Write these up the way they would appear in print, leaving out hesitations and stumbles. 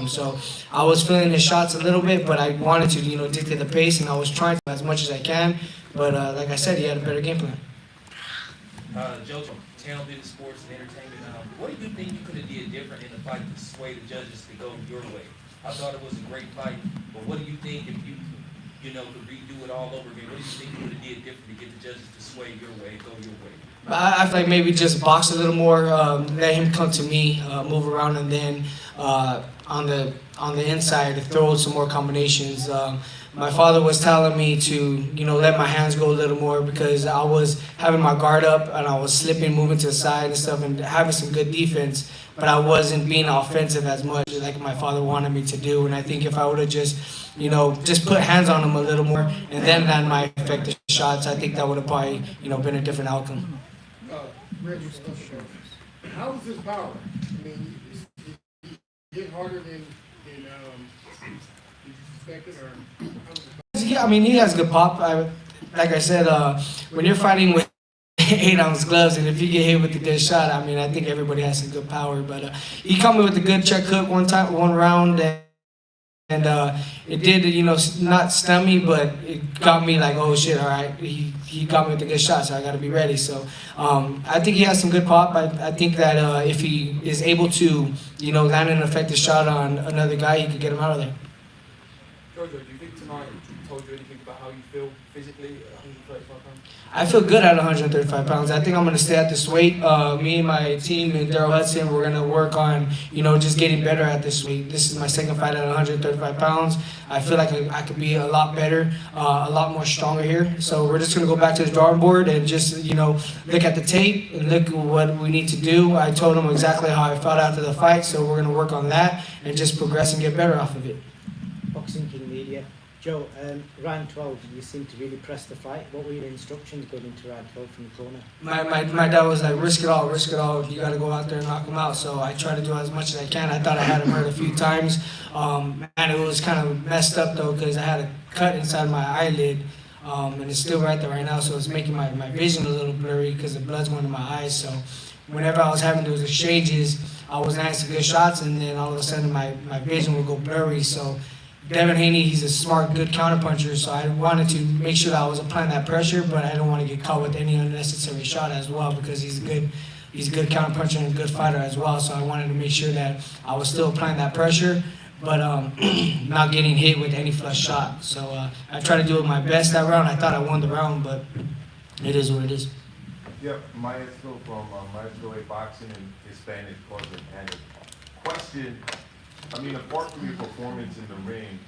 him. So I was feeling his shots a little bit, but I wanted to, dictate the pace, and I was trying to as much as I can. But like I said, he had a better game plan. Joe from Channel Business Sports and Entertainment. What do you think you could have did different in the fight to sway the judges to go your way? I thought it was a great fight, but what do you think if you could redo it all over again? What do you think you would have did different to get the judges to sway your way, go your way? I feel like maybe just box a little more, let him come to me, move around, and then on the inside throw some more combinations. My father was telling me to, let my hands go a little more because I was having my guard up and I was slipping, moving to the side and stuff, and having some good defense, but I wasn't being offensive as much like my father wanted me to do. And I think if I would have just put hands on him a little more and then land my effective shots, I think that would have probably, been a different outcome. How was his power? I mean, he hit harder than you suspected, or? Yeah, I mean, he has good pop. Like I said, when you're fighting with 8-ounce gloves, and if you get hit with a good shot, I mean, I think everybody has some good power. But he caught me with a good check hook one round, and it did, not stun me, but it got me like, oh shit, all right. He got me with a good shot, so I got to be ready. So I think he has some good pop. I think that if he is able to, land an effective shot on another guy, he could get him out of there. Jojo, do you think tonight told you anything about how you feel physically at 135 pounds? I feel good at 135 pounds. I think I'm going to stay at this weight. Me and my team and Daryl Hudson, we're going to work on, just getting better at this weight. This is my second fight at 135 pounds. I feel like I could be a lot better, a lot more stronger here. So we're just going to go back to the drawing board and just, look at the tape and look at what we need to do. I told him exactly how I felt after the fight, so we're going to work on that and just progress and get better off of it. Boxing King Media. Joe, round 12, you seem to really press the fight. What were your instructions going into round 12 from the corner? My dad was like, risk it all, risk it all. You got to go out there and knock him out. So I try to do as much as I can. I thought I had him hurt a few times. And it was kind of messed up, though, because I had a cut inside my eyelid. And it's still right there right now, so it's making my vision a little blurry because the blood's going to my eyes. So whenever I was having those exchanges, I was answering good shots, and then all of a sudden my vision would go blurry. So Devin Haney, he's a smart, good counterpuncher, so I wanted to make sure that I was applying that pressure, but I didn't want to get caught with any unnecessary shot as well because he's a good counterpuncher and a good fighter as well. So I wanted to make sure that I was still applying that pressure, but not getting hit with any flush shot. So I tried to do my best that round. I thought I won the round, but it is what it is. Yep, Maestro from Maestro A Boxing and Hispanic Cousin Panic. Question. I mean, apart from your performance in the ring,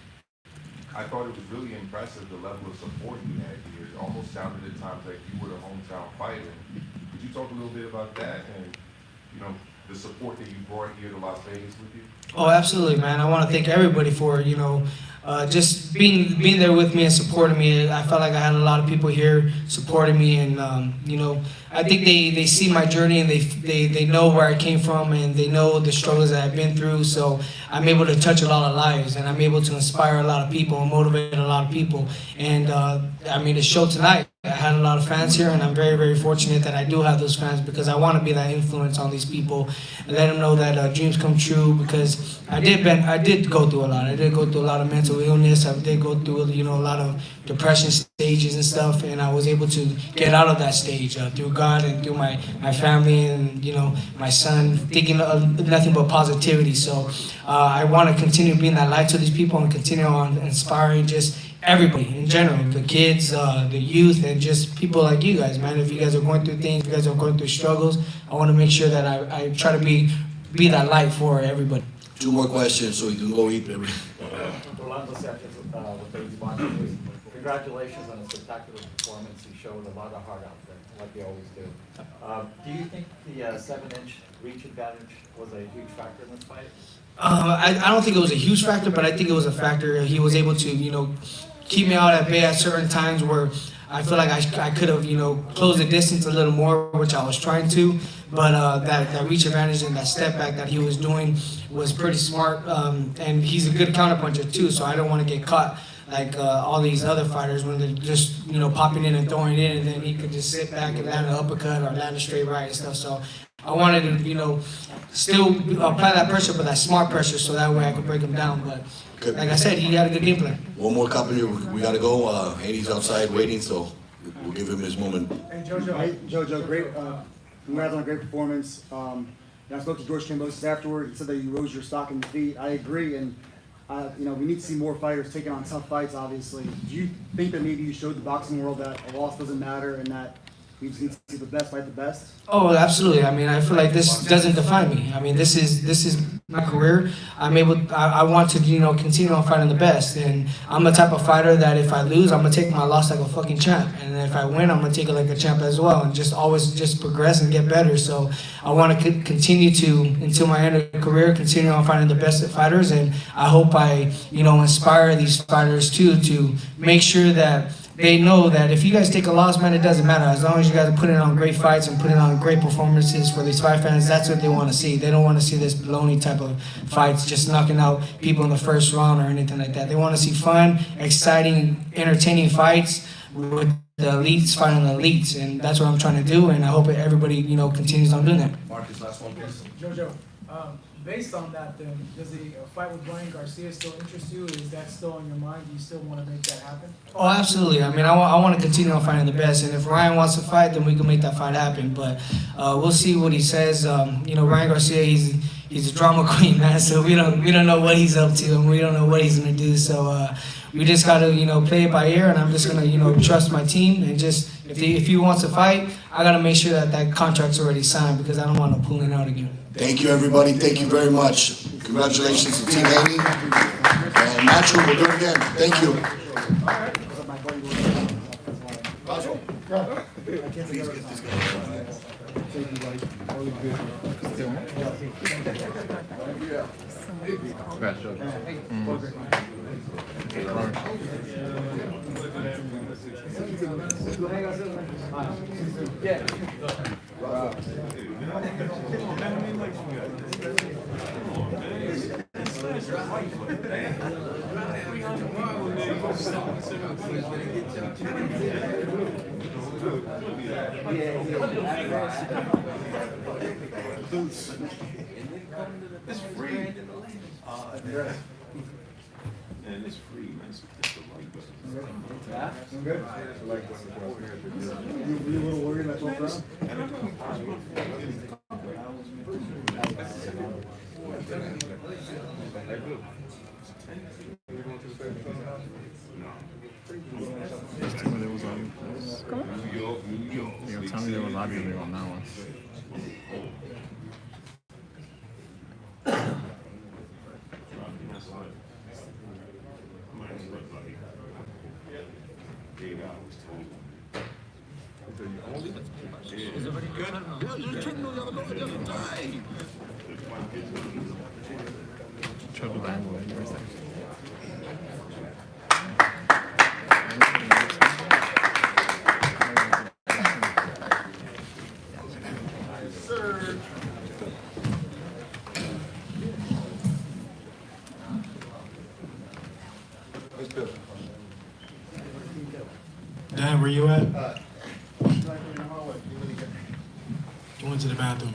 I thought it was really impressive the level of support you had here. It almost sounded at times like you were the hometown fighter. Could you talk a little bit about that and, the support that you brought here to Las Vegas with you? Oh, absolutely, man. I want to thank everybody for, just being there with me and supporting me. I felt like I had a lot of people here supporting me, and I think they see my journey and they know where I came from and they know the struggles that I've been through. So I'm able to touch a lot of lives and I'm able to inspire a lot of people and motivate a lot of people. And the show tonight, I had a lot of fans here, and I'm very, very fortunate that I do have those fans because I want to be that influence on these people and let them know that dreams come true. Because I did go through a lot. I did go through a lot of mental illness. I did go through a lot of depression stages and stuff, and I was able to get out of that stage through God and through my family and my son, thinking of nothing but positivity. So I want to continue being that light to these people and continue on inspiring just everybody in general, the kids, the youth, and just people like you guys, man. If you guys are going through things, if you guys are going through struggles, I want to make sure that I try to be that light for everybody. 2 more questions so we can go eat, baby. Congratulations on a spectacular performance. You showed a lot of heart out there, like you always do. Do you think the 7-inch reach advantage was a huge factor in this fight? I don't think it was a huge factor, but I think it was a factor. He was able to, keep me out at bay at certain times where I feel like I could have, closed the distance a little more, which I was trying to. But that reach advantage and that step back that he was doing was pretty smart. And he's a good counterpuncher too, so I don't want to get caught like all these other fighters when they're just, popping in and throwing in, and then he could just sit back and land an uppercut or land a straight right and stuff. So I wanted to, you know, still apply that pressure, but that smart pressure, so that way I could break him down. But Good. like I said, he had a good game plan. One more couple here, we gotta go, Haney's outside waiting, so we'll give him his moment. Hey, Jojo, great, congrats on a great performance. I spoke to George Kambosis afterward. He said that you rose your stock in defeat. I agree, and you know, we need to see more fighters taking on tough fights, obviously. Do you think that maybe you showed the boxing world that a loss doesn't matter and that we just need to see the best fight the best? Oh, absolutely. I mean, I feel like this doesn't define me. I mean, this is my career. I want to, you know, continue on fighting the best. And I'm the type of fighter that if I lose, I'm gonna take my loss like a fucking champ. And if I win, I'm gonna take it like a champ as well. And just always just progress and get better. So I want to continue to, until my end of the career, continue on fighting the best fighters. And I hope I, you know, inspire these fighters too to make sure that they know that if you guys take a loss, man, it doesn't matter. As long as you guys are putting on great fights and putting on great performances for these fight fans, that's what they want to see. They don't want to see this baloney type of fights, just knocking out people in the first round or anything like that. They want to see fun, exciting, entertaining fights with the elites fighting the elites, and that's what I'm trying to do. And I hope everybody, you know, continues on doing that. Marcus, last one, please. Jojo, based on that, then, does the fight with Ryan Garcia still interest you? Is that still on your mind? Do you still want to make that happen? Oh, absolutely. I mean, I want to continue on fighting the best, and if Ryan wants to fight, then we can make that fight happen. But we'll see what he says. You know, Ryan Garcia, he's a drama queen, man. So we don't know what he's up to, and we don't know what he's gonna do. So we just gotta, you know, play it by ear, and I'm just gonna, you know, trust my team and just if he wants to fight, I gotta make sure that contract's already signed because I don't want to pull it out again. Thank you, everybody, thank you very much. Congratulations to Team Haney. And Nacho, we'll do it again. Thank you. It's free. And it's free, man. It's the right I'm good. You a little worried about 12th round? Tell me there was audio on that one. Triple language. Dan, where you at? You went to the bathroom.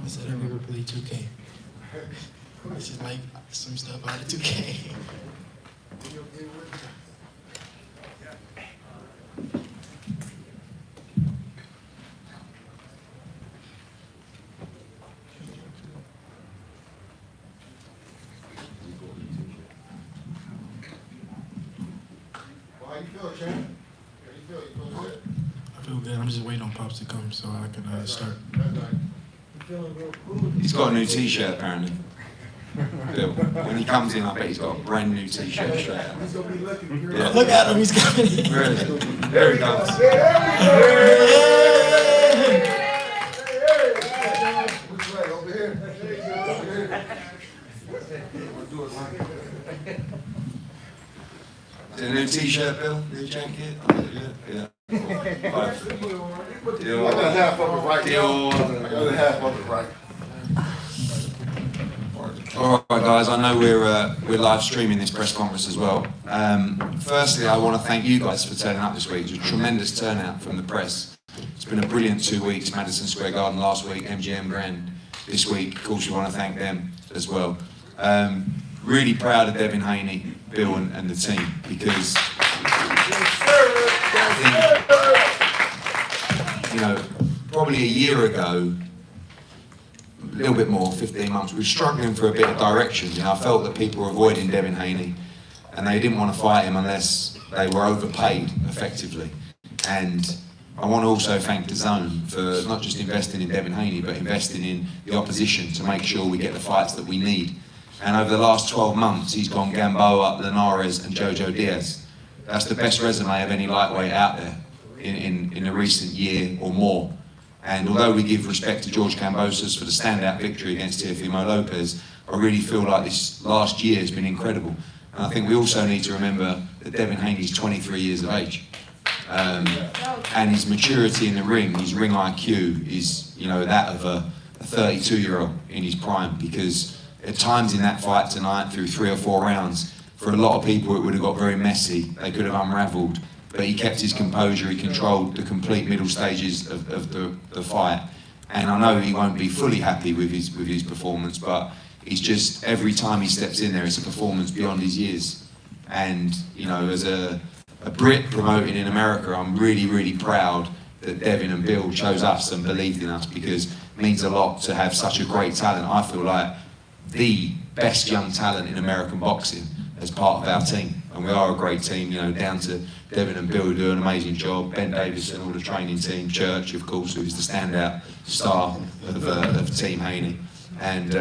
I said I never played 2K. This is like some stuff out of 2K. How you feel, champ? How you feel? You feel good? I feel good. I'm just waiting on Pops to come so I can start. That's right. He's got a new t-shirt, apparently. Bill. When he comes in, I bet he's got a brand new t-shirt straight out. He's gonna be looking. Yeah. Look at him, he's coming in. Where is it? There he comes. Which way? Over here? Is it a new t-shirt, Bill? New jacket? Yeah. Deal. I got half of it right Deal. now. I got half of it right. All right, guys. I know we're live streaming this press conference as well. Firstly, I want to thank you guys for turning up this week. It was a tremendous turnout from the press. It's been a brilliant 2 weeks. Madison Square Garden last week, MGM Grand this week. Of course, we want to thank them as well. Really proud of Devin Haney, Bill, and the team because I think, you know, probably a year ago, a little bit more, 15 months, we were struggling for a bit of direction. You know, I felt that people were avoiding Devin Haney and they didn't want to fight him unless they were overpaid effectively. And I want to also thank DAZN for not just investing in Devin Haney, but investing in the opposition to make sure we get the fights that we need. And over the last 12 months, he's gone Gamboa, Linares, and Jojo Diaz. That's the best resume of any lightweight out there in a recent year or more. And although we give respect to George Kambosos for the standout victory against Teofimo Lopez, I really feel like this last year has been incredible. And I think we also need to remember that Devin Haney's 23 years of age. And his maturity in the ring, his ring IQ is, you know, that of a 32-year-old in his prime, because at times in that fight tonight, through 3 or 4 rounds, for a lot of people it would have got very messy. They could have unravelled, but he kept his composure. He controlled the complete middle stages of the fight. And I know he won't be fully happy with his performance, but he's just, every time he steps in there, it's a performance beyond his years. And, you know, as a Brit promoting in America, I'm really, really proud that Devin and Bill chose us and believed in us, because it means a lot to have such a great talent. I feel like the best young talent in American boxing as part of our team. And we are a great team, you know, down to Devin and Bill, who do an amazing job, Ben Davis and all the training team, Church, of course, who is the standout star of Team Haney. And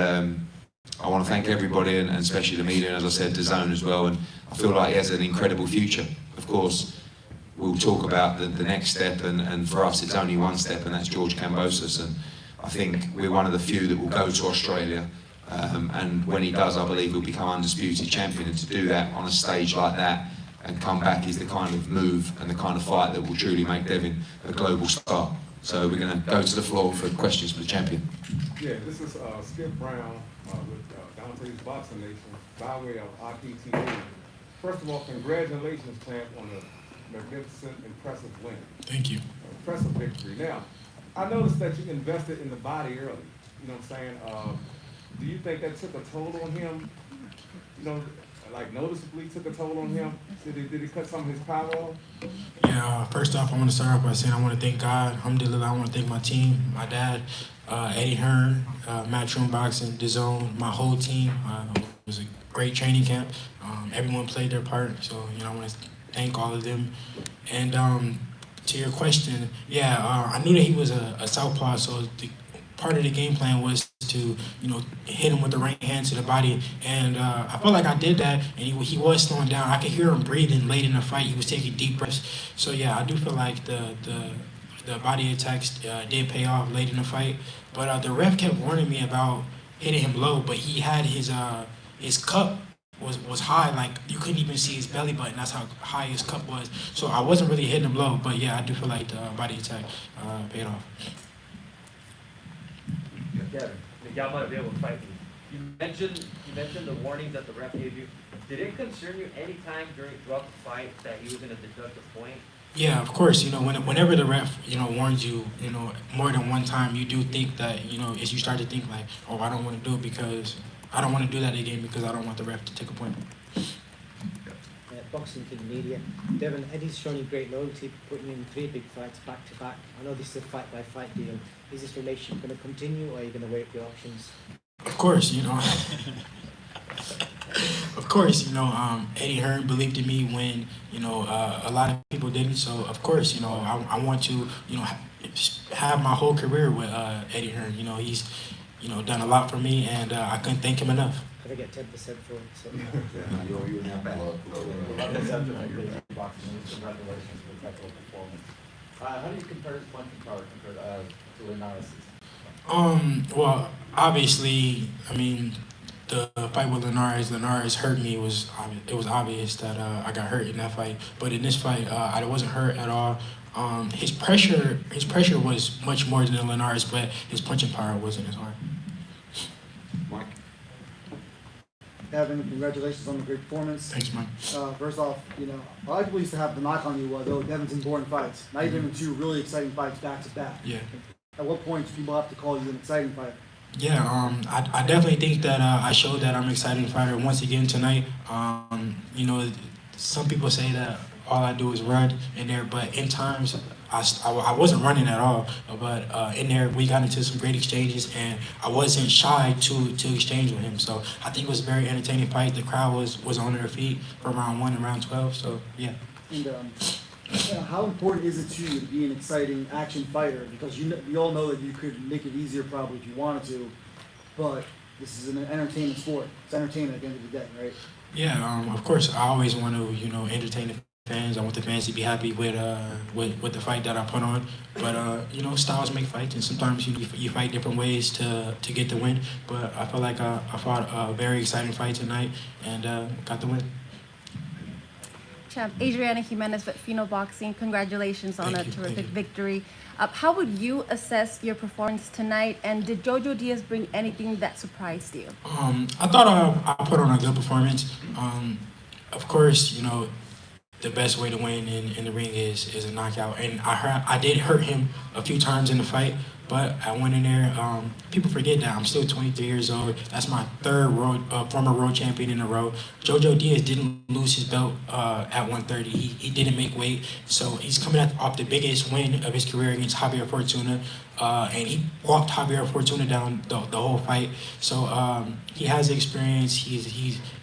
I want to thank everybody, and especially the media, and as I said, DAZN as well. And I feel like he has an incredible future. Of course, we'll talk about the next step, and for us it's only one step, and that's George Kambosos. And I think we're one of the few that will go to Australia. And when he does, I believe he'll become undisputed champion. And to do that on a stage like that and come back is the kind of move and the kind of fight that will truly make Devin a global star. So we're going to go to the floor for questions for the champion. Yeah, this is Skip Brown with Dante's Boxing Nation by way of IPTV. First of all, congratulations, champ, on a magnificent, impressive win. Thank you. Impressive victory. Now, I noticed that you invested in the body early. You know what I'm saying? Do you think that took a toll on him? You know, like noticeably took a toll on him? Did he cut some of his power off? Yeah, first off, I want to start off by saying I want to thank God. Alhamdulillah, I want to thank my team, my dad, Eddie Hearn, Matchroom Boxing, DAZN, my whole team. It was a great training camp. Everyone played their part, so, you know, I want to thank all of them. And to your question, yeah, I knew that he was a southpaw, so part of the game plan was to, you know, hit him with the right hand to the body, and I felt like I did that, and he was slowing down. I could hear him breathing late in the fight. He was taking deep breaths. So yeah, I do feel like the body attacks did pay off late in the fight, but the ref kept warning me about hitting him low, but he had his cup was high, like you couldn't even see his belly button. That's how high his cup was. So I wasn't really hitting him low, but yeah, I do feel like the body attack paid off. Kevin, Miguel might be able to fight you. You mentioned the warnings that the ref gave you. Did it concern you any time throughout the fight that he was going to deduct a point? Yeah, of course. You know, whenever the ref, you know, warns you, you know, more than one time, you do think that, you know, as you start to think like, oh, I don't want to do it because I don't want to do that again because I don't want the ref to take a point. Boxing King Media. Devin, Eddie's shown you great loyalty, putting you in 3 big fights back to back. I know this is a fight-by-fight deal. Is this relationship going to continue, or are you going to wait for your options? Of course, you know. Of course, you know, Eddie Hearn believed in me when, you know, a lot of people didn't. So, of course, you know, I want to, you know, have my whole career with Eddie Hearn. You know, he's, you know, done a lot for me, and I couldn't thank him enough. Because I get 10% for it. So. You're now back. Congratulations for the technical performance. How do you compare his punching power compared to Linares'? Well, obviously, I mean, the fight with Linares hurt me. It was obvious that I got hurt in that fight. But in this fight, I wasn't hurt at all. His pressure was much more than Linares, but his punching power wasn't as hard. Mike? Devin, congratulations on the great performance. Thanks, Mike. First off, a lot of people used to have the knock on you, though Devin's in boring fights. Now you're in 2 really exciting fights back to back. Yeah. At what point do people have to call you an exciting fight? Yeah, I definitely think that I showed that I'm an exciting fighter once again tonight. Some people say that all I do is run in there, but in times I wasn't running at all. But in there we got into some great exchanges, and I wasn't shy to exchange with him. So I think it was a very entertaining fight. The crowd was on their feet from round 1 to round 12. So yeah. And how important is it to you to be an exciting action fighter? Because we all know that you could make it easier probably if you wanted to, but this is an entertainment sport. It's entertainment at the end of the day, right? Yeah, of course. I always want to, entertain the fans. I want the fans to be happy with the fight that I put on. But styles make fights, and sometimes you fight different ways to get the win. But I feel like I fought a very exciting fight tonight and got the win. Champ, Adriana Jimenez with Fino Boxing. Congratulations on a terrific victory. How would you assess your performance tonight, and did Jojo Diaz bring anything that surprised you? I thought I put on a good performance. Of course, the best way to win in the ring is a knockout, and I did hurt him a few times in the fight, but I went in there. People forget that I'm still 23 years old. That's my 3rd former world champion in a row. Jojo Diaz didn't lose his belt at 130. He didn't make weight, so he's coming off the biggest win of his career against Javier Fortuna, and he walked Javier Fortuna down the whole fight. So he has the experience.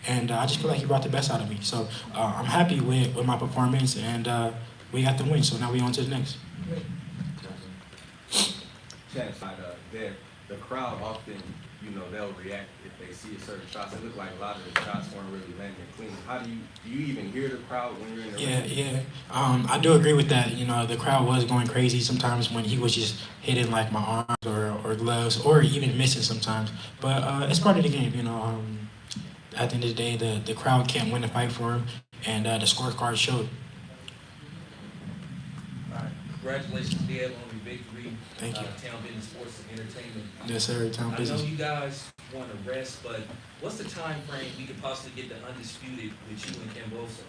And I just feel like he brought the best out of me. So I'm happy with my performance, and we got the win. So now we on to the next. The crowd often, they'll react if they see a certain shots. It looked like a lot of the shots weren't really landing clean. How do you even hear the crowd when you're in the ring? Yeah. I do agree with that. The crowd was going crazy sometimes when he was just hitting like my arms or gloves, or even missing sometimes. But it's part of the game. At the end of the day, the crowd can't win the fight for him, and the scorecard showed. Congratulations, Deb, on your victory. Thank you. Town Business Sports and Entertainment. Yes, sir. Town Business. I know you guys want to rest, but what's the time frame we could possibly get the undisputed with you and Cambosa?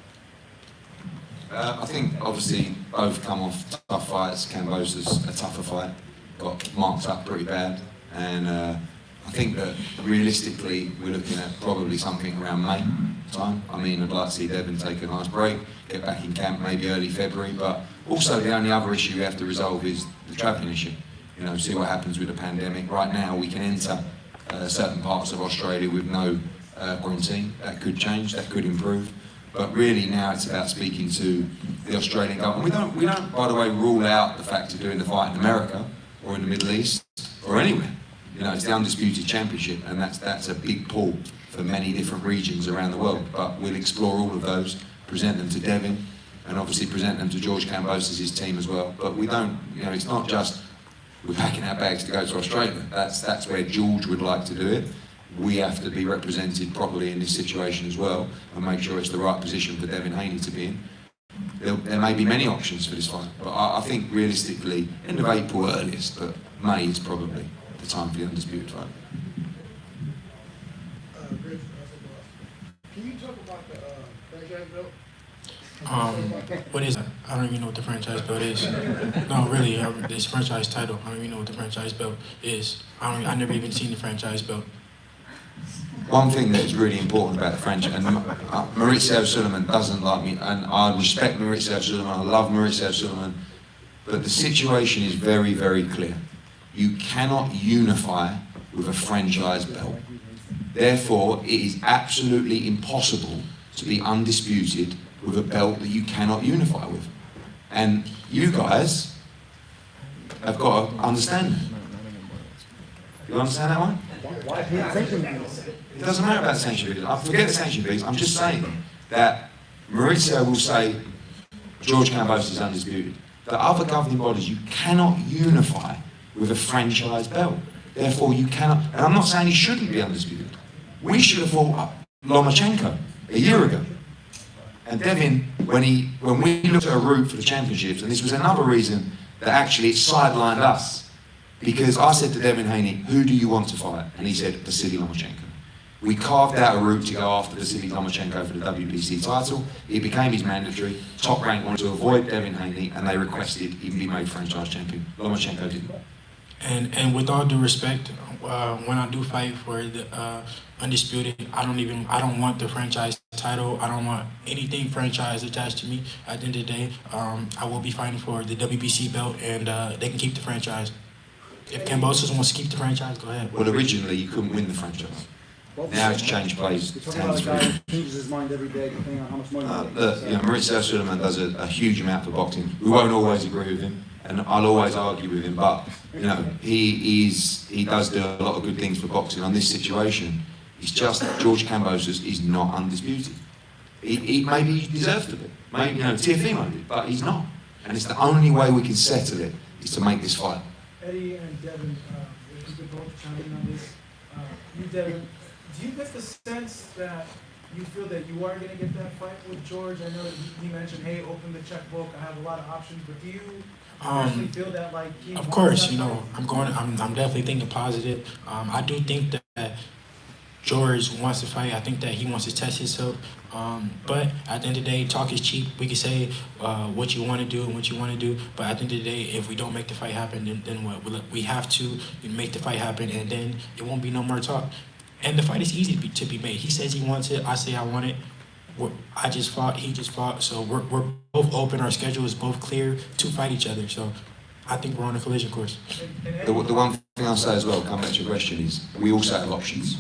I think obviously both come off tough fights. Cambosa's a tougher fight, got marked up pretty bad, and I think that realistically we're looking at probably something around May time. I mean, I'd like to see Devin take a nice break, get back in camp maybe early February, but also the only other issue we have to resolve is the travelling issue. See what happens with the pandemic. Right now we can enter certain parts of Australia with no quarantine. That could change, that could improve. But really now it's about speaking to the Australian government. We don't, by the way, rule out the fact of doing the fight in America or in the Middle East or anywhere. It's the undisputed championship, and that's a big pull for many different regions around the world. But we'll explore all of those, present them to Devin, and obviously present them to George Cambosa's his team as well. But we don't, it's not just we're packing our bags to go to Australia. That's where George would like to do it. We have to be represented properly in this situation as well, and make sure it's the right position for Devin Haney to be in. There may be many options for this fight, but I think realistically, end of April earliest, but May is probably the time for the undisputed fight. Can you talk about the franchise belt? What is that? I don't even know what the franchise belt is. No, really, this franchise title. I don't even know what the franchise belt is. I never even seen the franchise belt. One thing that is really important about the franchise, and Maurizio Suleiman doesn't like me, and I respect Maurizio Suleiman, I love Maurizio Suleiman, but the situation is very, very clear. You cannot unify with a franchise belt. Therefore, it is absolutely impossible to be undisputed with a belt that you cannot unify with. And you guys have got to understand that. You understand that one? Why can't sanction fees? It doesn't matter about sanction fees. I forget the sanction fees. I'm just saying that Maurizio will say George Kambosos is undisputed. The other governing bodies you cannot unify with a franchise belt. Therefore, you cannot. And I'm not saying he shouldn't be undisputed. We should have fought Lomachenko a year ago. And Devin, when we looked at a route for the championships, and this was another reason that actually it sidelined us, because I said to Devin Haney, who do you want to fight? And he said, Vasily Lomachenko. We carved out a route to go after Vasily Lomachenko for the WBC title. It became his mandatory. Top Rank wanted to avoid Devin Haney, and they requested he be made franchise champion. Lomachenko didn't. And with all due respect, when I do fight for the undisputed, I don't want the franchise title. I don't want anything franchise attached to me. At the end of the day, I will be fighting for the WBC belt, and they can keep the franchise. If Kambosos wants to keep the franchise, go ahead. Well, originally you couldn't win the franchise. Now it's changed plays. You're talking about a guy who changes his mind every day depending on how much money he Look, you know, Maurizio Suleiman does a huge amount for boxing. We won't always agree with him, and I'll always argue with him, but you know, he does do a lot of good things for boxing. On this situation, it's just that George Kambosos is not undisputed. He maybe he deserves to be. Maybe, you know, Fino did, but he's not. And it's the only way we can settle it is to make this fight. Eddie and Devin, if you could both chime in on this. You, Devin, do you get the sense that you feel that you are going to get that fight with George? I know he mentioned, hey, open the checkbook, I have a lot of options, but do you actually feel that like he Of wants course, that you know, fight? I'm definitely thinking positive. I do think that George wants to fight. I think that he wants to test himself. But at the end of the day, talk is cheap. We can say what you want to do and what you want to do. But at the end of the day, if we don't make the fight happen, then what? We have to make the fight happen, and then it won't be no more talk. And the fight is easy to be made. He says he wants it. I say I want it. I just fought. He just fought. So we're both open. Our schedule is both clear to fight each other. So I think we're on a collision course. The one thing I'll say as well, come back to your question, is we also have options.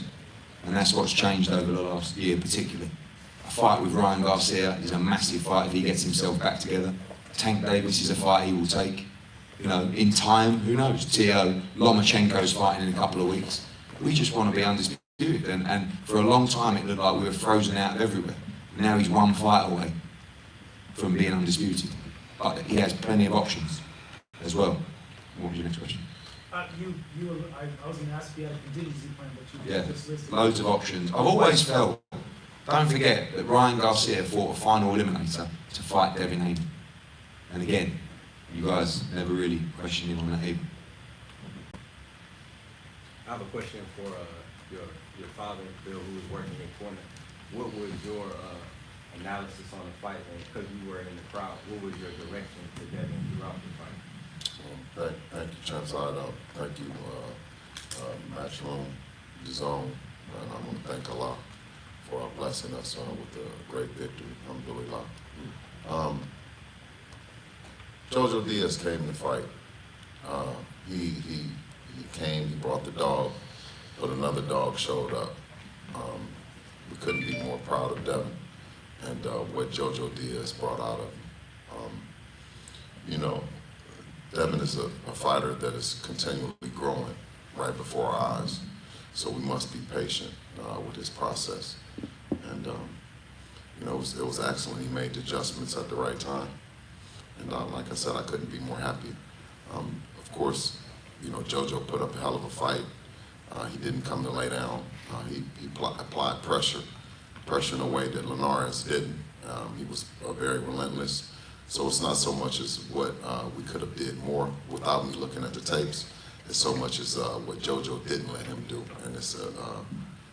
And that's what's changed over the last year particularly. A fight with Ryan Garcia is a massive fight if he gets himself back together. Tank Davis is a fight he will take. You know, in time, who knows? T.O. Lomachenko's fighting in a couple of weeks. We just want to be undisputed. And for a long time it looked like we were frozen out of everywhere. Now he's one fight away from being undisputed. But he has plenty of options as well. What was your next question? I was going to ask if you had a contingency plan, but you Yeah, just listed. loads of options. I've always felt, don't forget that Ryan Garcia fought a final eliminator to fight Devin Haney. And again, you guys never really questioned him on that either. I have a question for your father, Bill, who was working in corner. What was your analysis on the fight? And because you were in the crowd, what was your direction to Devin throughout the fight? Thank you, Chancellor. Thank you, Matchroom, DIAZ, and I want to thank Allah for blessing us with a great victory. Alhamdulillah. Jojo Diaz came to fight. He came, he brought the dog, but another dog showed up. We couldn't be more proud of Devin and what Jojo Diaz brought out of him. You know, Devin is a fighter that is continually growing right before our eyes, so we must be patient with his process. And you know, it was excellent. He made the adjustments at the right time, and like I said, I couldn't be more happy. Of course, you know, Jojo put up a hell of a fight. He didn't come to lay down. He applied pressure in a way that Linares didn't. He was very relentless. So it's not so much as what we could have did more without me looking at the tapes. It's so much as what JoJo didn't let him do, and it's a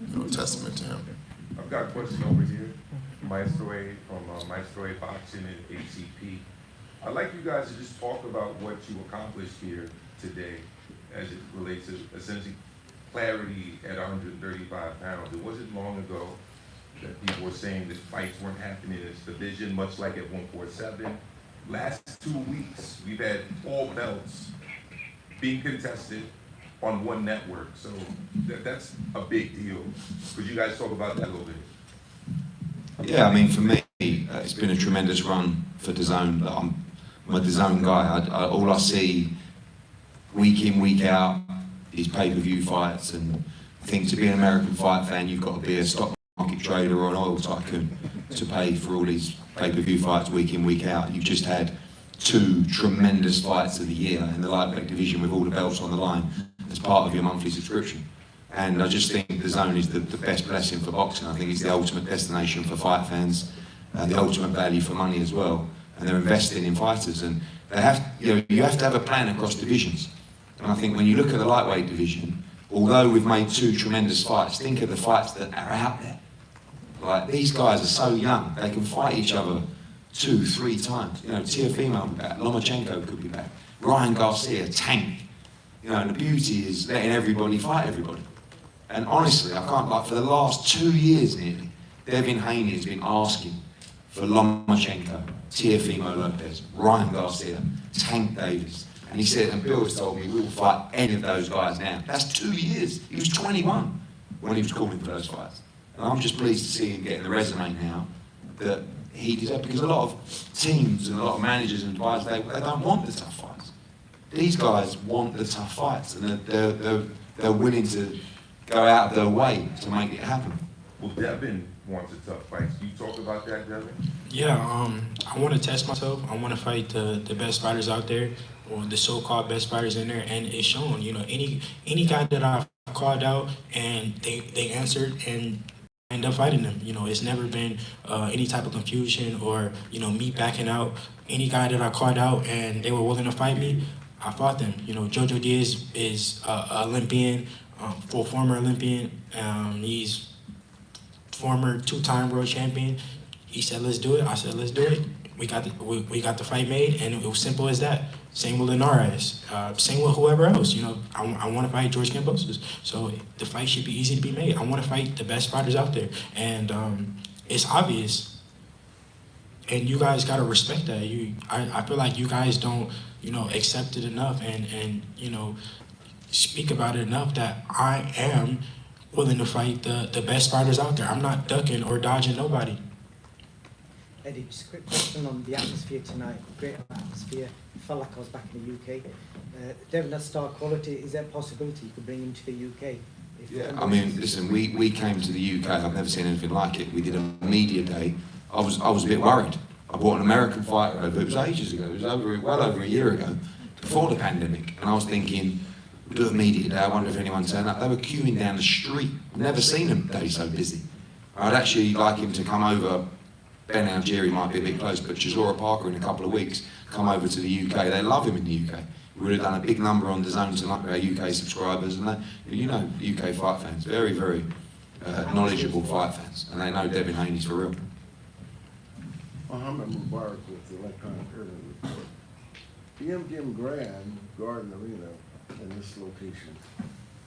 you know, testament to him. I've got a question over here, Maestro A from Maestro A Boxing and ACP. I'd like you guys to just talk about what you accomplished here today as it relates to essentially clarity at 135 pounds. It wasn't long ago that people were saying that fights weren't happening in this division, much like at 147. Last 2 weeks, we've had 4 belts being contested on one network. So that's a big deal. Could you guys talk about that a little bit? Yeah, I mean, for me, it's been a tremendous run for DAZN. I'm a DAZN guy. All I see week in, week out is pay-per-view fights, and I think to be an American fight fan, you've got to be a stock market trader or an oil tycoon to pay for all these pay-per-view fights week in, week out. You've just had 2 tremendous fights of the year in the lightweight division with all the belts on the line as part of your monthly subscription. And I just think the Zone is the best blessing for boxing. I think it's the ultimate destination for fight fans, the ultimate value for money as well. And they're investing in fighters, and they have, you have to have a plan across divisions. And I think when you look at the lightweight division, although we've made 2 tremendous fights, think of the fights that are out there. Like, these guys are so young, they can fight each other 2, 3 times. Teofimo will be back, Lomachenko could be back, Ryan Garcia, tank. And the beauty is letting everybody fight everybody. And honestly, I can't, for the last 2 years nearly, Devin Haney has been asking for Lomachenko, Teofimo Lopez, Ryan Garcia, Tank Davis. And he said, and Bill has told me, we will fight any of those guys now. That's 2 years. He was 21 when he was calling for those fights. And I'm just pleased to see him getting the resume now that he deserves, because a lot of teams and a lot of managers and advisors, they don't want the tough fights. These guys want the tough fights, and they're willing to go out of their way to make it happen. Well, Devin wants a tough fight. Can you talk about that, Devin? Yeah, I want to test myself. I want to fight the best fighters out there, or the so-called best fighters in there, and it's shown. Any guy that I've called out and they answered and end up fighting them. It's never been any type of confusion or me backing out. Any guy that I called out and they were willing to fight me, I fought them. Jojo Diaz is Olympian, former Olympian. He's former 2-time world champion. He said, let's do it. I said, let's do it. We got the fight made, and it was simple as that. Same with Linares. Same with whoever else. I want to fight George Kambosos. So the fight should be easy to be made. I want to fight the best fighters out there, and it's obvious. And you guys gotta respect that. I feel like you guys don't accept it enough and speak about it enough that I am willing to fight the best fighters out there. I'm not ducking or dodging nobody. Eddie, just a quick question on the atmosphere tonight. Great atmosphere. Felt like I was back in the UK. Devin, that star quality, is there a possibility you could bring him to the UK? Yeah, I mean, listen, we came to the UK. I've never seen anything like it. We did a media day. I was a bit worried. I brought an American fighter over. It was ages ago. It was well over a year ago, before the pandemic. And I was thinking, we'll do a media day. I wonder if anyone turned up. They were queuing down the street. I've never seen a day so busy. I'd actually like him to come over. Ben Algieri might be a bit close, but Chisora Parker in a couple of weeks come over to the UK. They love him in the UK. We would have done a big number on the Zone tonight with our UK subscribers, and UK fight fans, very, very knowledgeable fight fans, and they know Devin Haney's for real. Muhammad Mubarak with the Electronic Urban Report. The MGM Grand Garden Arena in this location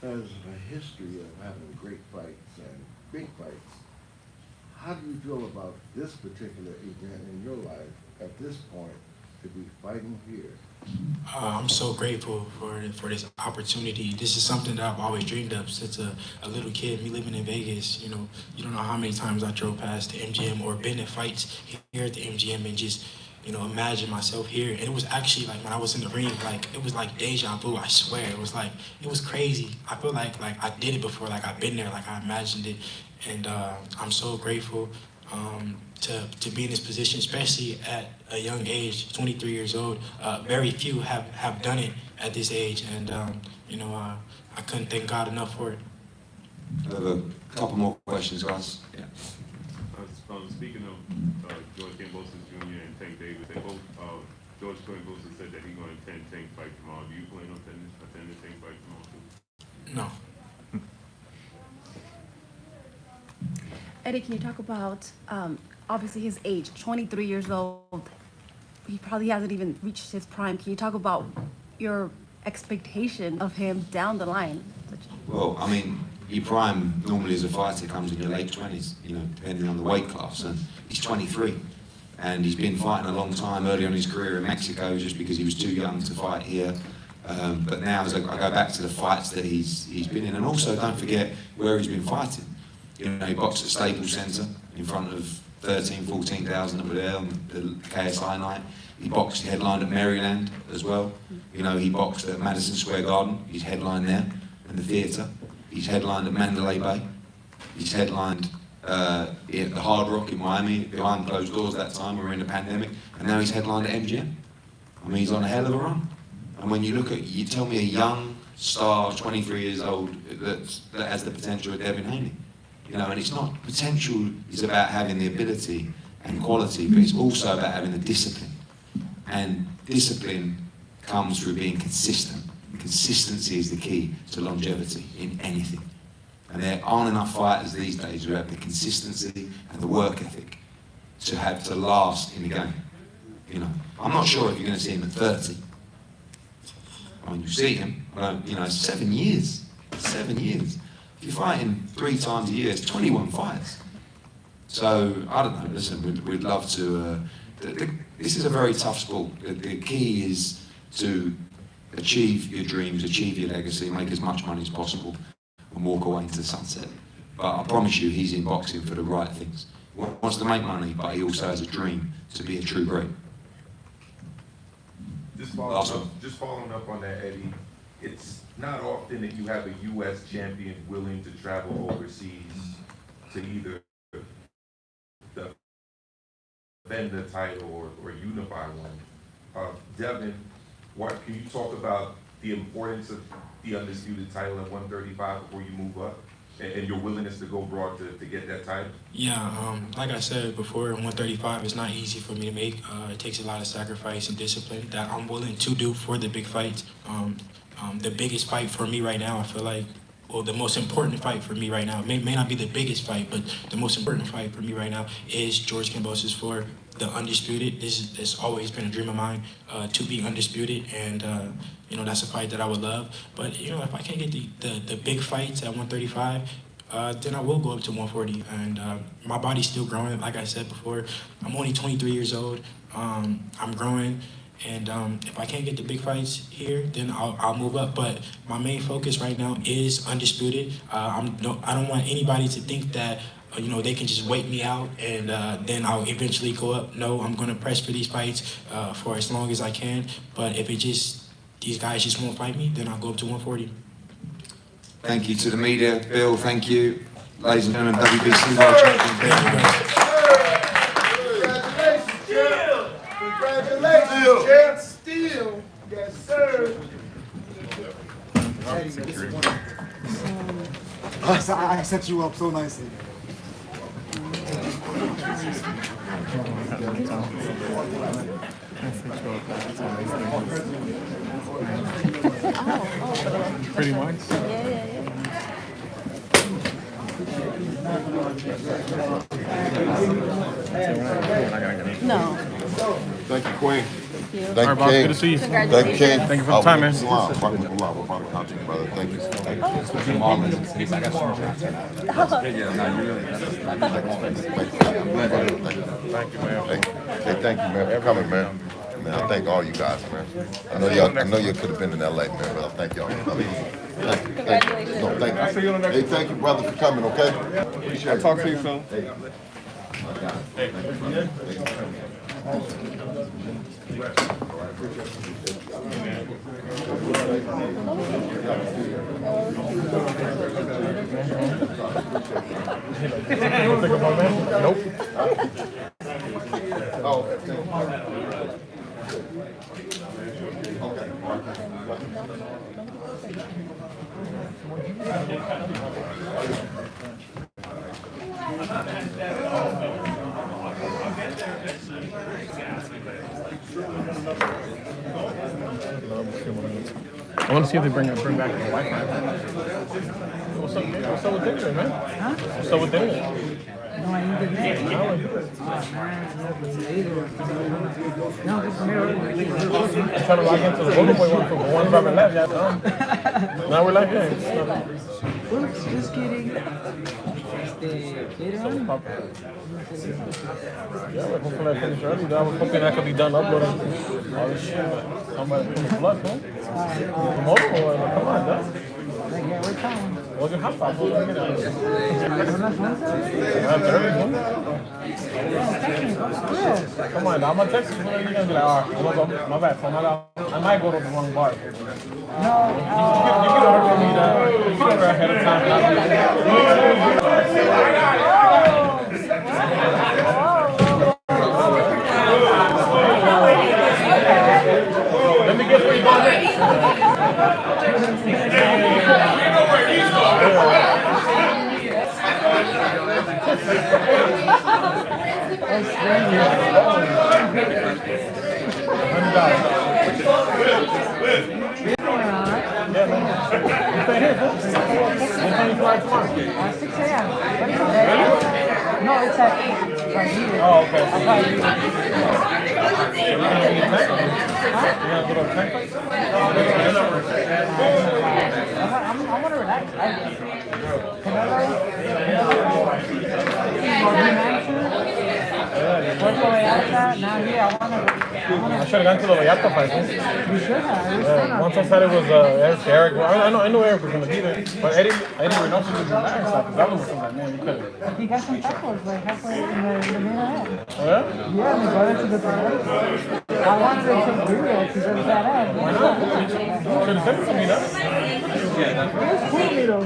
has a history of having great fights and big fights. How do you feel about this particular event in your life at this point to be fighting here? I'm so grateful for this opportunity. This is something that I've always dreamed of since a little kid. Me living in Vegas, you don't know how many times I drove past the MGM or been at fights here at the MGM and just, imagine myself here. And it was actually like when I was in the ring, it was like deja vu. I swear, it was crazy. I feel like I did it before, I've been there, I imagined it. And I'm so grateful to be in this position, especially at a young age, 23 years old. Very few have done it at this age, and I couldn't thank God enough for it. I have a couple more questions, guys. Yeah. Speaking of George Kambosos Jr. and Tank Davis, they both, George Kambosos said that he's going to attend Tank fight tomorrow. Do you plan on attending Tank fight tomorrow too? No. Eddie, can you talk about, obviously his age, 23 years old, he probably hasn't even reached his prime. Can you talk about your expectation of him down the line? Well, I mean, your prime normally as a fighter comes in your late 20s, depending on the weight class, and he's 23. And he's been fighting a long time early on in his career in Mexico just because he was too young to fight here. But now as I go back to the fights that he's been in, and also don't forget where he's been fighting. He boxed at Staples Center in front of 13,000, 14,000 that were there on the KSI night. He boxed, headlined at Maryland as well. He boxed at Madison Square Garden. He's headlined there in the theater. He's headlined at Mandalay Bay. He's headlined at the Hard Rock in Miami, behind closed doors that time, we were in the pandemic, and now he's headlined at MGM. I mean, he's on a hell of a run. And when you look at, you tell me a young star, 23 years old, that has the potential of Devin Haney. You know, and it's not, potential is about having the ability and quality, but it's also about having the discipline. And discipline comes through being consistent. Consistency is the key to longevity in anything. And there aren't enough fighters these days who have the consistency and the work ethic to last in the game. You know, I'm not sure if you're going to see him at 30. I mean, you see him, but you know, 7 years. 7 years. If you're fighting 3 times a year, it's 21 fights. So I don't know. Listen, we'd love to. This is a very tough sport. The key is to achieve your dreams, achieve your legacy, make as much money as possible, and walk away into the sunset. But I promise you, he's in boxing for the right things. He wants to make money, but he also has a dream to be a true great. Just following up on that, Eddie, it's not often that you have a U.S. champion willing to travel overseas to either defend the title or unify one. Devin, can you talk about the importance of the undisputed title at 135 before you move up, and your willingness to go broad to get that title? Yeah, like I said before, 135 is not easy for me to make. It takes a lot of sacrifice and discipline that I'm willing to do for the big fights. The biggest fight for me right now, I feel like, well, the most important fight for me right now, may not be the biggest fight, but the most important fight for me right now is George Kambosos for the undisputed. This has always been a dream of mine, to be undisputed, and you know, that's a fight that I would love. But you know, if I can't get the big fights at 135, then I will go up to 140. And my body's still growing. Like I said before, I'm only 23 years old. I'm growing. And if I can't get the big fights here, then I'll move up. But my main focus right now is undisputed. I don't want anybody to think that you know, they can just wait me out and then I'll eventually go up. No, I'm going to press for these fights for as long as I can. But if these guys just won't fight me, then I'll go up to 140. Thank you to the media. Bill, thank you. Ladies and gentlemen, WBC World Champion. Congratulations, champ. Steele. Yes, sir. I set you up so nicely. Pretty much. No. Thank you, Queen. Thank you. Thank you, Boss, King. good to see you. Thank you, King. Thank you for the time, man. Brother. Thank you. Thank you, man, for coming, man. Man, I thank all you guys, man. I know you could have been in LA, man, but I thank y'all for coming. Thank you. No, thank you. I'll see you on the next. Hey, thank you, brother, for coming, okay? Appreciate it. I'll talk to you soon. Nope. I want to see if they bring back the Wi-Fi. What's up with Daniel, man? Huh? What's up with Daniel? No, I ain't did that. I'm trying to lock into the Golden Boy one for one rubber left. Yeah, done. Now we're like, Oops, just kidding. Later on? Yeah, we're hoping I finish early. I was hoping I could be done uploading all this shit. I'm about to put the plug, man. Come on, come on, dog. Yeah, what time? What's your house? Son las 11. Come on, I'm gonna text you. You're gonna be like, all right, I'm gonna go. My bad, phone. I might go to the wrong bar. No, You can order for me that. You can order ahead of time. Let me get where you going next. At 6 a.m. No, it's at 8 right here. Oh, okay. I thought you I want to relax. I should have gone to the Vallarta fight. You should have. Once I said it was Eric. I know Eric was gonna be there, but Eddie Reynoso was embarrassed because that was like, man, you could have. He got some tacos like halfway in the main event. Oh, yeah? Yeah, we brought it to the toilet. I wanted to take video because it was that ad. Why not? Should have sent it to me, though. It was cool, though.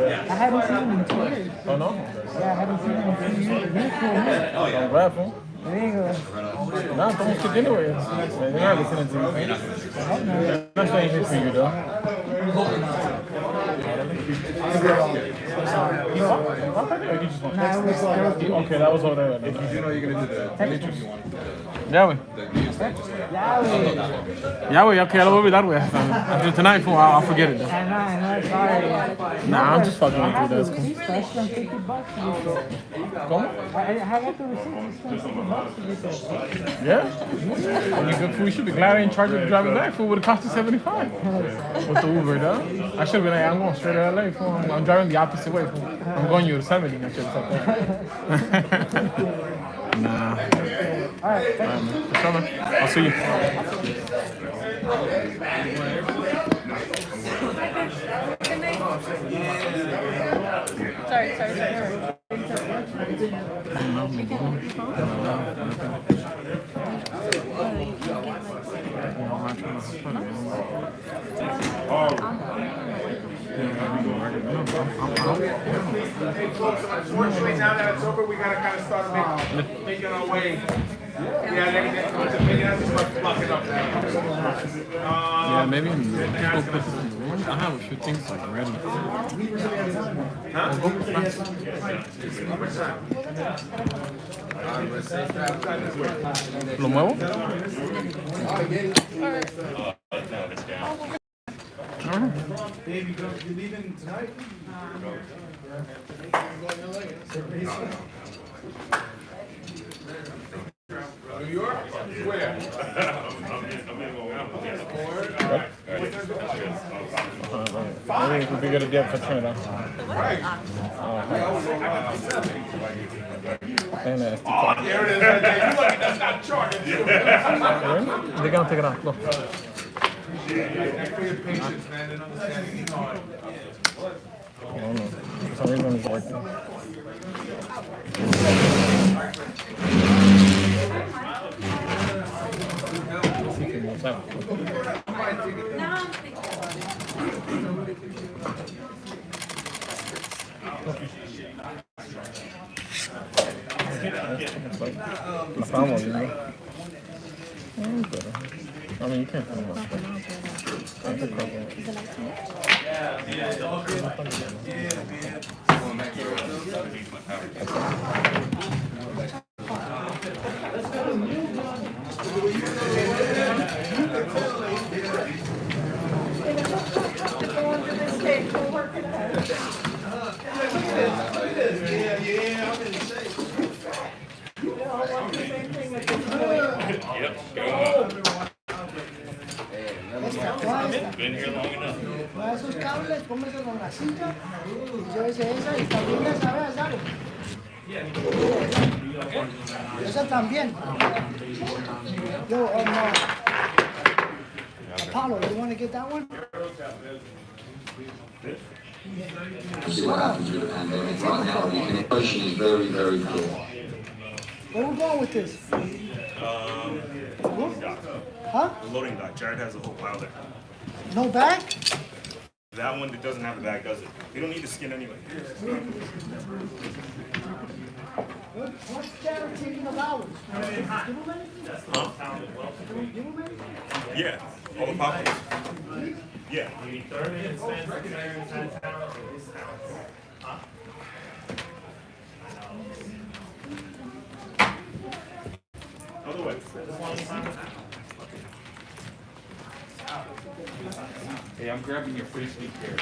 I hadn't seen him in 2 years. Oh, no? Yeah, I haven't seen him in 2 years. He was cool, man. I'm glad, fool. There you go. No, estamos que anyway. They're not listening to me. They're not staying here for you, though. Okay, that was over there. You know you're going to do that. Yahweh. Yahweh, okay, I will be that way. After tonight, fool, I'll forget it. I know, sorry. Nah, I'm just fucking with you, that's cool. I spent $50 for this. ¿Cómo? I got the receipt. I spent $50 for this. Yeah? And you good fool, you should be glad I ain't charged you to drive it back, fool. Would have cost you $75 with the Uber, though. I should have been like, I'm going straight to LA, fool. I'm driving the opposite way, fool. I'm going Yosemite. I should have said that. Nah. All right, Man. For sure, man. I'll see you. Sorry. Unfortunately, now that it's over, we gotta kind of start making our way. Yeah, maybe that's just like blocking up. Yeah, maybe I have a few things like ready. ¿Lo muevo? Dave, you leaving tonight? New York? Where? Maybe it would be a good idea for Trinidad. Oh, there it is. You're lucky that's not charging you. They're gonna take it out. Look. Thanks for your patience, man, and understanding it's hard. I don't know. For some reason it's working. La estamos viendo. I mean, you can't put them up. Been here long enough. Esos cables, pónmeselos en la silla y llévese esa y también esa, ¿sabes algo? Esa también. Yo, Apollo, you want to get that one? See what happens with the pandemic. Right now, the innovation is very, very poor. Where we going with this? Loading dock. Huh? The loading dock. Jared has a whole pile there. No bag? That one that doesn't have a bag does it. We don't need the skin anyway. What's Jared taking of ours? Give him anything? Huh? Give him anything? Yeah. All the popcorn. Yeah. Other way. Hey, I'm grabbing your free speak here.